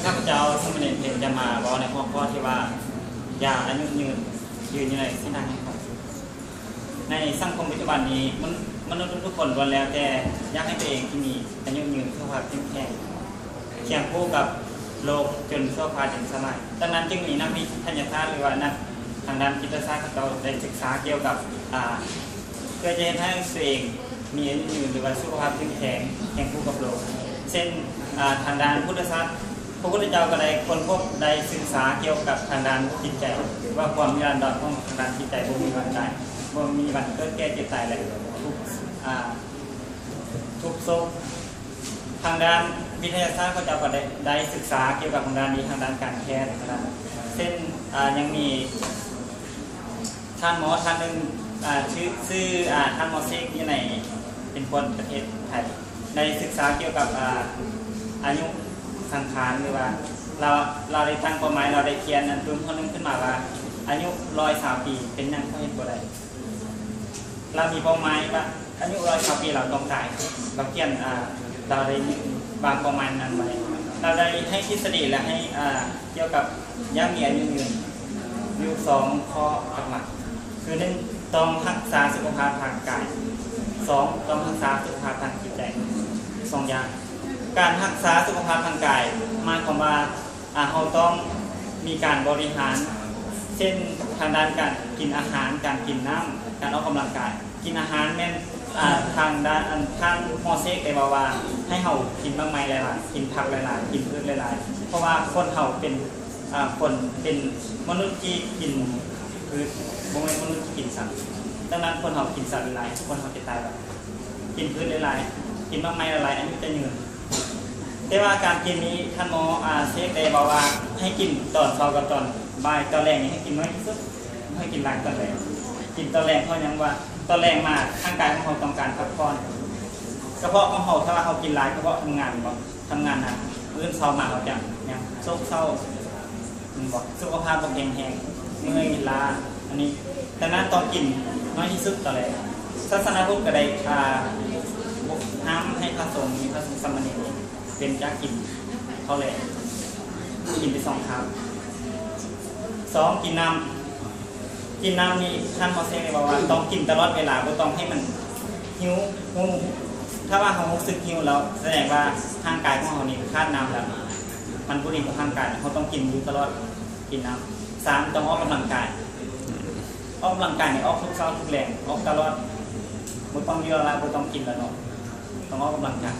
ข้าพเจ้าสมเด็จเพชรจะมาบอกในหัวข้อที่ว่ายาอายุยืนอยู่ในเส้นทางแห่งความสุขในสังคมปัจจุบันนี้มนุษย์ทุกคนล้วนแล้วแต่อยากให้ตัวเองที่มีอายุยืนสุขภาพเข้มแข็งเคียงคู่กับโลกจนสุขภาพถึงสมัยดังนั้นจึงมีนักวิทยาศาสตร์หรือว่านักทางด้านจิตศาสตร์เราได้ศึกษาเกี่ยวกับเพื่อจะให้ตัวเองมีอายุยืนหรือว่าสุขภาพเข้มแข็งเคียงคู่กับโลกเช่นทางด้านพุทธศาสตร์พระพุทธเจ้าก็ได้ค้นพบได้ศึกษาเกี่ยวกับทางด้านจิตใจว่าความนิรันดรของทางด้านจิตใจบ่มีวันตายบ่มีวันเกิดแก่เจ็บตายและทุกโศกทางด้านวิทยาศาสตร์ก็จะได้ศึกษาเกี่ยวกับทางด้านนี้ทางด้านการแพทย์เช่นยังมีท่านหมอท่านหนึ่งชื่อท่านหมอเซกที่ในเป็นคนประเทศไทยได้ศึกษาเกี่ยวกับอายุสังขารหรือว่าเราได้ตั้งเป้าหมายเราได้เขียนนั้นรุ่นคนนึงขึ้นมาว่าอายุ103 ปีเป็นยังเขาเห็นบ่ได้เรามีเป้าหมายว่าอายุ103 ปีเราต้องตายเราเขียนเราได้วางเป้าหมายนั้นไว้เราได้ให้ทฤษฎีและให้เกี่ยวกับย่ามีอายุยืนอยู่2ข้อหลักคือ1ต้องรักษาสุขภาพทางกาย2ต้องรักษาสุขภาพทางจิตใจ2อย่างการรักษาสุขภาพทางกายหมายความว่าเราต้องมีการบริหารเช่นทางด้านการกินอาหารการกินน้ำการออกกำลังกายกินอาหารแม่นทางด้านทางหมอเซกได้บอกว่าให้เรากินบางไม้หลายๆกินผักหลายๆกินพืชหลายๆเพราะว่าคนเราเป็นคนเป็นมนุษย์ที่กินพืชบ่แม่นมนุษย์ที่กินสัตว์ดังนั้นคนเรากินสัตว์หลายๆคนเราจะตายแบบกินพืชหลายๆกินบางไม้หลายๆอายุจะยืนแต่ว่าการกินนี้ท่านหมอเซกได้บอกว่าให้กินตอนเช้ากับตอนบ่ายตอนแรกนี่ให้กินน้อยที่สุดให้กินหลายตอนแรกกินตอนแรกเพราะยังว่าตอนแรกมาร่างกายของเราต้องการพักผ่อนกระเพาะของเราถ้าว่าเรากินหลายกระเพาะทำงานนะมื้อเช้ามาเราจะเนี่ยโซกเศร้าบอกสุขภาพบ่แข็งแรงเมื่อยล้าอันนี้ดังนั้นต้องกินน้อยที่สุดตอนแรกศาสนาพุทธก็ได้ห้ามให้พระสงฆ์มีพระสงฆ์สามเณรเป็นจากกินเขาเลยกินไป2 ครั้ง2กินน้ำนี่ท่านหมอเซกบอกว่าต้องกินตลอดเวลาไม่ต้องให้มันหิวถ้าว่าเขารู้สึกหิวแล้วแสดงว่าร่างกายของเขานี่ขาดน้ำแล้วมันบุรีกับร่างกายเขาต้องกินอยู่ตลอดกินน้ำ3ต้องออกกำลังกายเนี่ยออกทุกเช้าทุกแรงออกตลอดไม่ต้องเยอะละไม่ต้องกินแล้วเนาะต้องออกกำลังกาย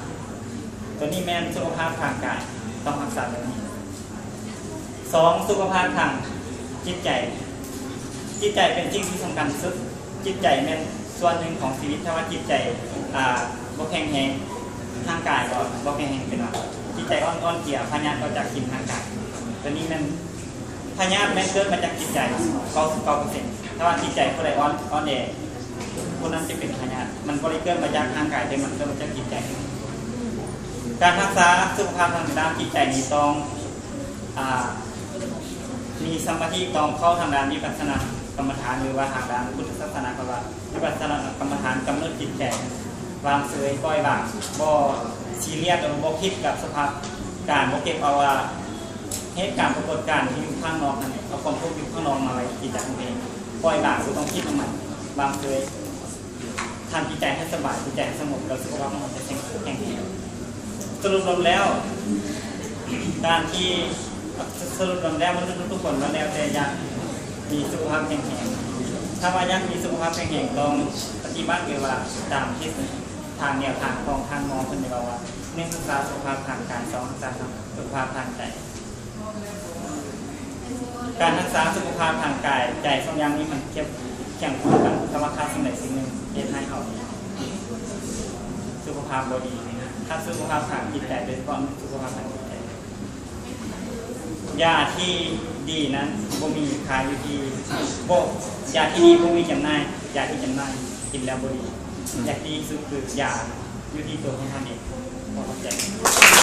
ตัวนี้แม่นสุขภาพทางกายต้องรักษาแบบนี้2สุขภาพทางจิตใจเป็นสิ่งที่สำคัญสุดจิตใจเป็นส่วนหนึ่งของชีวิตถ้าว่าจิตใจบ่แข็งแรงทางกายก็บ่แข็งแรงเป็นว่าจิตใจอ่อนๆเกี่ยวพยาธิก็จากกินทางกายตัวนี้มันพยาธิมันเกิดมาจากจิตใจ99%ถ้าว่าจิตใจผู้ใดอ่อนแอผู้นั้นจะเป็นพยาธิมันบ่ได้เกิดมาจากทางกายแต่มันเกิดมาจากจิตใจการรักษาสุขภาพทางด้านจิตใจนี้ต้องมีสมาธิต้องเข้าทางด้านวิปัสสนากรรมฐานหรือว่าทางด้านพุทธศาสนาก็ว่าวิปัสสนากรรมฐานกำหนดจิตใจวางเฉยปล่อยวางบ่ซีเรียสหรือบ่คิดกับสภาพการบ่เก็บเอาว่าเหตุการณ์ปรากฏการณ์ที่อยู่ข้างนอกนั่นเอาความทุกข์อยู่ข้างนอกมาไว้จิตใจของตัวเองปล่อยวางบ่ต้องคิดมันวางเฉยทำจิตใจให้สบายจิตใจให้สงบแล้วสุขภาพมันจะแข็งแรงสรุปลงแล้วการที่สรุปลงแล้วมันทุกคนมาแล้วแต่อยากมีสุขภาพแข็งแรงถ้าว่าอยากมีสุขภาพแข็งแรงต้องปฏิบัติเกี่ยวกับตามที่ทางแนวทางของทางมอคนเดียวว่า1ศึกษาสุขภาพทางกาย2ศึกษาสุขภาพทางใจการรักษาสุขภาพทางกายใจ2อย่างนี้มันแข่งขันกันถ้าว่าขาดสิ่งใดสิ่งหนึ่งเฮ็ดให้เขาสุขภาพบ่ดีถ้าสุขภาพทางจิตใจโดยเฉพาะสุขภาพทางจิตใจยาที่ดีนั้นบ่มีขายอยู่ที่ยาที่ดีบ่มีจำหน่ายยาที่จำหน่ายกินแล้วบ่ดียาที่สุดคือยาอยู่ที่ตัวของท่านเองขอบใจ